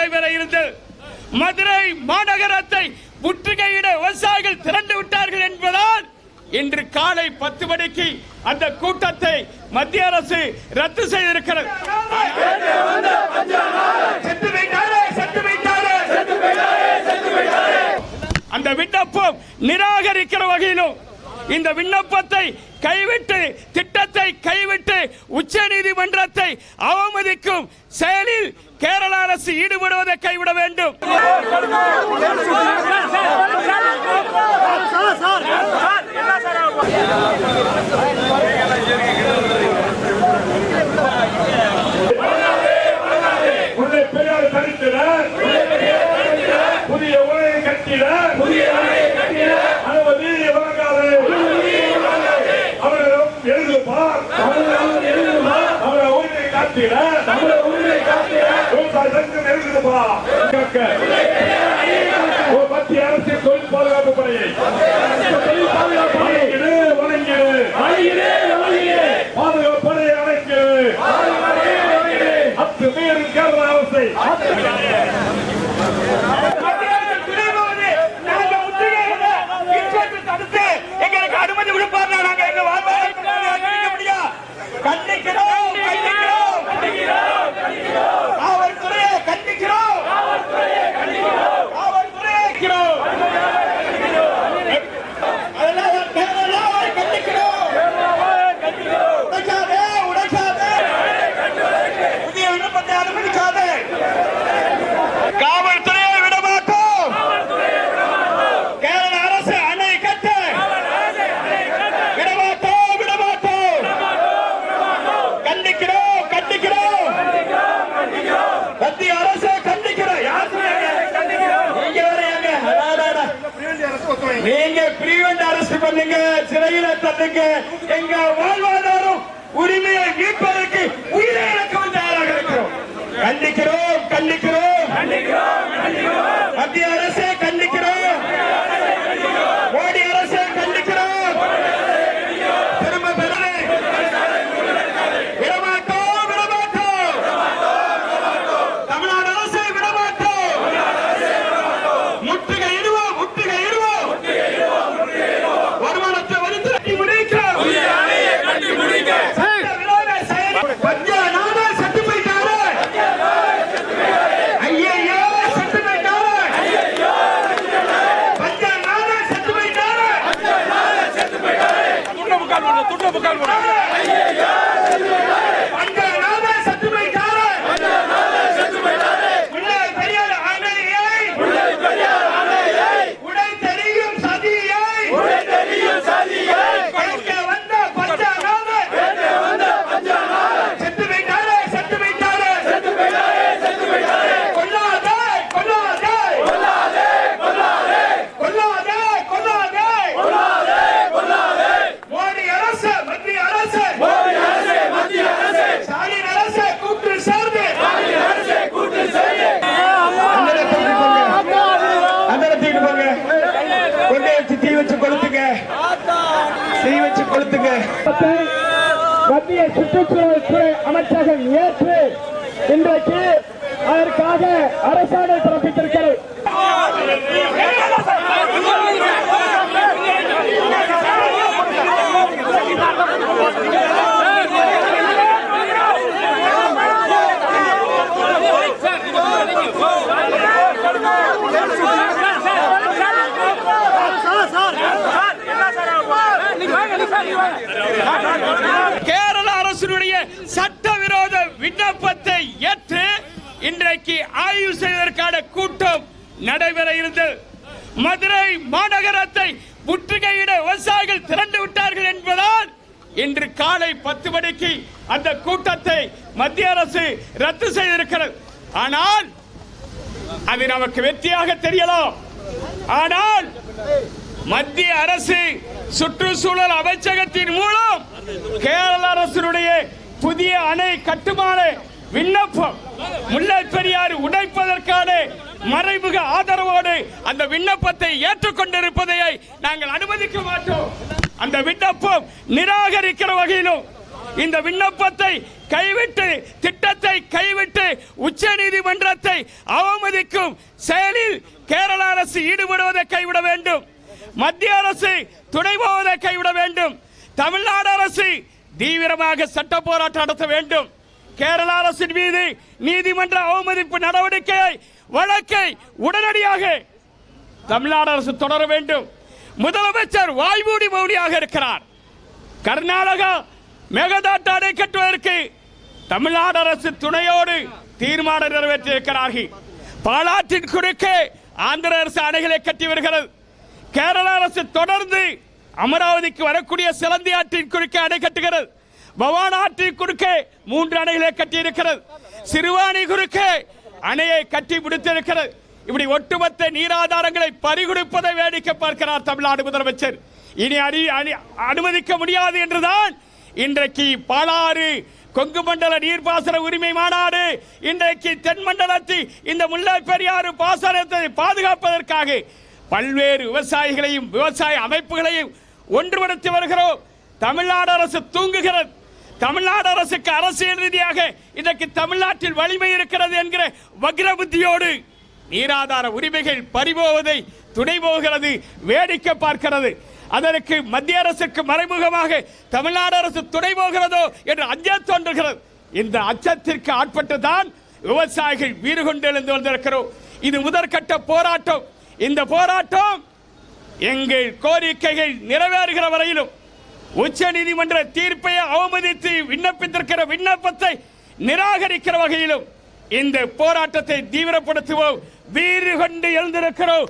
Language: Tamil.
நடைபெற இருந்தது. மதுரை மாநகரத்தை முற்றுகையிட விவசாயிகள் திரண்டு விட்டார்கள் என்பதால் இன்று காலை 10 மணிக்கு அந்த கூட்டத்தை மத்திய அரசு ரத்து செய்திருக்கிறது. அந்த விண்ணப்பம் நிராகரிக்கிற வகையிலும் இந்த விண்ணப்பத்தை கைவிட்டு திட்டத்தை கைவிட்டு உச்ச நீதிமன்றத்தை அவமதிக்கும் செயலில் கேரள அரசு ஈடுபடுவதை கைவிட வேண்டும். புதிய உலகை கட்டிட அவர்களும் எழுதுவார். அவரை உரிமை காத்திட மத்திய அரசின் தொழில் பாதுகாப்பு படையை பாதுகாப்பு படையை அழைக்கிறது. அத்துமீறும் கேரள அரசை எங்களுக்கு அனுமதி விடுப்பார். நாங்கள் எங்க வாழ்வாதார கண்டிக்கிறோம் காவல்துறையை கண்டிக்கிறோம் புதிய விண்ணப்பத்தை அனுமதிக்காதே. காவல்துறையை விட மாட்டோம். கேரள அரசு அணை கட்ட விட மாட்டோம். கண்டிக்கிறோம். மத்திய அரசு கண்டிக்கிறோம். நீங்க பிரிவெண்ட் அரசு பண்ணுங்க, சிறையில தள்ளுங்க. எங்க வாழ்வாதாரம் உரிமையை மீட்பதற்கு உயிரை இழக்கவும் தயாராக இருக்கிறோம். கண்டிக்கிறோம். மத்திய அரசை கண்டிக்கிறோம். மோடி அரசை கண்டிக்கிறோம். திரும்ப பெறவே விடமாட்டோம். தமிழ்நாடு அரசை விடமாட்டோம். முற்றுகையிடுவோம். வருமானத்தை வரித்து கட்டி முடிக்க மத்திய சுற்றுச்சூழல் துறை அமைச்சகம் ஏற்று இன்றைக்கு அதற்காக அரசாணை பிறப்பித்திருக்கிறது. கேரள அரசுடைய சட்டவிரோத விண்ணப்பத்தை ஏற்று இன்றைக்கு ஆய்வு செய்வதற்கான கூட்டம் நடைபெற இருந்தது. மதுரை மாநகரத்தை முற்றுகையிட விவசாயிகள் திரண்டு விட்டார்கள் என்பதால் இன்று காலை 10 மணிக்கு அந்த கூட்டத்தை மத்திய அரசு ரத்து செய்திருக்கிறது. ஆனால் அது நமக்கு வெற்றியாக தெரியலாம். ஆனால் மத்திய அரசு சுற்றுச்சூழல் அமைச்சகத்தின் மூலம் கேரள அரசுடைய புதிய அணை கட்டுமான விண்ணப்பம் முல்லை பெரியாறு உடைப்பதற்கான மறைமுக ஆதரவோடு அந்த விண்ணப்பத்தை ஏற்றுக்கொண்டிருப்பதை நாங்கள் அனுமதிக்க மாட்டோம். அந்த விண்ணப்பம் நிராகரிக்கிற வகையிலும் இந்த விண்ணப்பத்தை கைவிட்டு திட்டத்தை கைவிட்டு உச்ச நீதிமன்றத்தை அவமதிக்கும் செயலில் கேரள அரசு ஈடுபடுவதை கைவிட வேண்டும். மத்திய அரசு துணை போவதை கைவிட வேண்டும். தமிழ்நாடு அரசு தீவிரமாக சட்ட போராட்டம் நடத்த வேண்டும். கேரள அரசின் மீது நீதிமன்ற அவமதிப்பு நடவடிக்கையை வழக்கை உடனடியாக தமிழ்நாடு அரசு தொடர வேண்டும். முதலமைச்சர் வாய்மூடி மௌனியாக இருக்கிறார். கர்நாடகா மேகதாட்டு அணை கட்டுவதற்கு தமிழ்நாடு அரசு துணையோடு தீர்மானம் நிறைவேற்றியிருக்கிறார்கள். பாலாற்றின் குறுக்கே ஆந்திர அரசு அணைகளை கட்டி வருகிறது. கேரள அரசு தொடர்ந்து அமராவதிக்கு வரக்கூடிய சிலந்தி ஆற்றின் குறுக்கே அணை கட்டுகிறது. பவான் ஆற்றின் குறுக்கே 3 அணைகளை கட்டியிருக்கிறது. சிறுவாணி குறுக்கே அணையை கட்டி முடித்திருக்கிறது. இப்படி ஒட்டுமொத்த நீராதாரங்களை பறிகொடுப்பதை வேடிக்கை பார்க்கிறார் தமிழ்நாடு முதலமைச்சர். இனி அனுமதிக்க முடியாது என்றுதான் இன்றைக்கு பாலாறு கொங்கு மண்டல நீர்ப்பாசன உரிமை மாநாடு இன்றைக்கு தென் மண்டலத்தில் இந்த முல்லை பெரியாறு பாசனத்தை பாதுகாப்பதற்காக பல்வேறு விவசாயிகளையும் விவசாய அமைப்புகளையும் ஒன்றுபடுத்தி வருகிறோம். தமிழ்நாடு அரசு தூங்குகிறது. தமிழ்நாடு அரசுக்கு அரசியல் ரீதியாக இன்றைக்கு தமிழ்நாட்டில் வலிமை இருக்கிறது என்கிற வக்ர புத்தியோடு நீராதார உரிமைகள் பறிபோவதை துணை போகிறது, வேடிக்கை பார்க்கிறது. அதற்கு மத்திய அரசுக்கு மறைமுகமாக தமிழ்நாடு அரசு துணை போகிறதோ என்று அஞ்சம் தோன்றுகிறது. இந்த அச்சத்திற்கு ஆட்பட்டுதான் விவசாயிகள் வீறு கொண்டு எழுந்து வந்திருக்கிறோம். இது முதற்கட்ட போராட்டம். இந்த போராட்டம் எங்கள் கோரிக்கைகள் நிறைவேறுகிற வரையிலும் உச்ச நீதிமன்ற தீர்ப்பை அவமதித்து விண்ணப்பித்திருக்கிற விண்ணப்பத்தை நிராகரிக்கிற வகையிலும் இந்த போராட்டத்தை தீவிரப்படுத்துவோம். வீறு கொண்டு எழுந்திருக்கிறோம்.